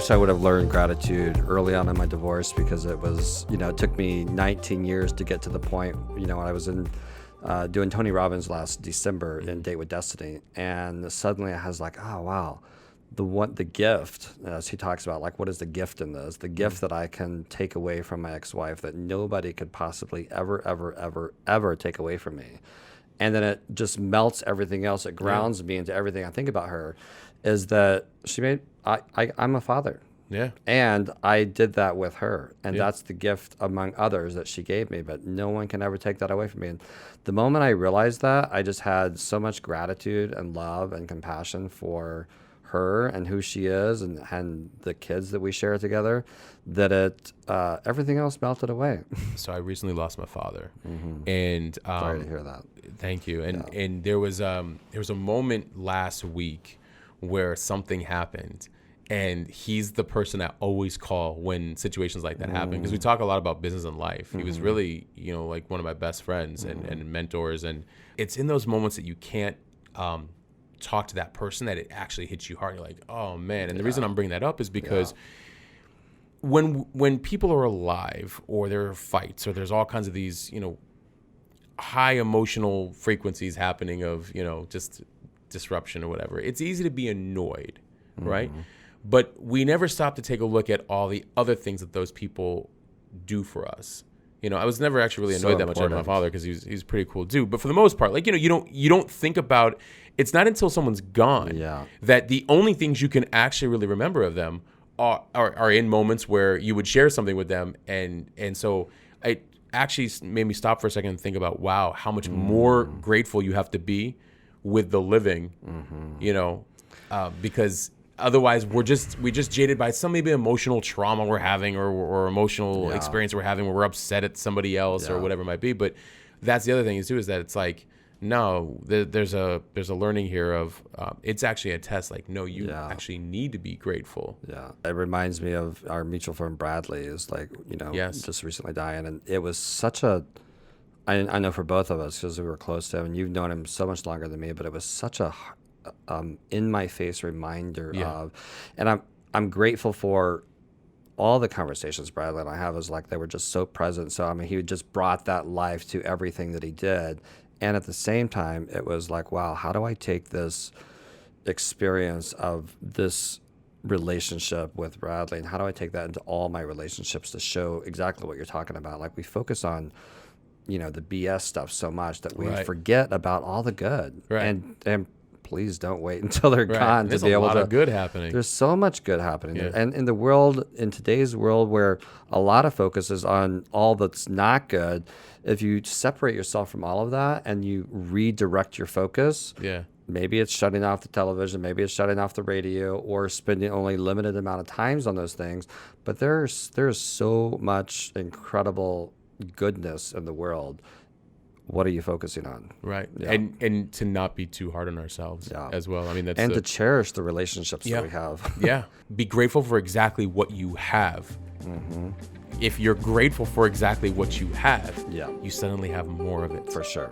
wish I would have learned gratitude early on in my divorce, because it was, it took me 19 years to get to the point, when I was in doing Tony Robbins last December in Date with Destiny. And suddenly I was like, oh, wow, the gift, as he talks about, like, what is the gift in this? The gift that I can take away from my ex-wife that nobody could possibly ever take away from me. And then it just melts everything else. It grounds me into everything I think about her, is that I'm a father. Yeah. And I did that with her. And that's the gift among others that she gave me. But no one can ever take that away from me. And the moment I realized that, I just had so much gratitude and love and compassion for her and who she is and the kids that we share together, that everything else melted away. So I recently lost my father. And Sorry to hear that. Thank you. And there was a moment last week where something happened, and he's the person I always call when situations like that happen, because we talk a lot about business and life. He was really, like one of my best friends and mentors, and it's in those moments that you can't talk to that person that it actually hits you hard. You're like, oh man. And the reason I'm bringing that up is because when people are alive, or there are fights, or there's all kinds of these, high emotional frequencies happening of, just disruption or whatever, it's easy to be annoyed, right? But we never stop to take a look at all the other things that those people do for us. I was never actually really annoyed that much at my father, because he's a pretty cool dude. But for the most part, like, you don't think about, it's not until someone's gone that the only things you can actually really remember of them are in moments where you would share something with them. And so it actually made me stop for a second and think about, wow, how much more grateful you have to be with the living, because otherwise we just jaded by some maybe emotional trauma we're having, or emotional experience we're having where we're upset at somebody else or whatever it might be. But that's the other thing is that it's like, no, there's a learning here of it's actually a test. Like, no, you actually need to be grateful. Yeah, it reminds me of our mutual friend Bradley, is like, just recently dying, and it was such a. I know for both of us, because we were close to him, and you've known him so much longer than me, but it was such a in my face reminder of, and I'm grateful for all the conversations Bradley and I have. Is like, they were just so present. So he just brought that life to everything that he did. And at the same time, it was like, wow, how do I take this experience of this relationship with Bradley, and how do I take that into all my relationships to show exactly what you're talking about? Like, we focus on, the BS stuff so much that we forget about all the good. Right. And please don't wait until they're gone to be able to. There's a lot of good happening. There's so much good happening. And in the world, in today's world, where a lot of focus is on all that's not good, if you separate yourself from all of that and you redirect your focus, maybe it's shutting off the television, maybe it's shutting off the radio, or spending only limited amount of times on those things. But there's so much incredible goodness in the world. What are you focusing on? Right. Yeah. And to not be too hard on ourselves as well. I mean, that's to cherish the relationships that we have. Be grateful for exactly what you have. If you're grateful for exactly what you have, you suddenly have more of it. For sure.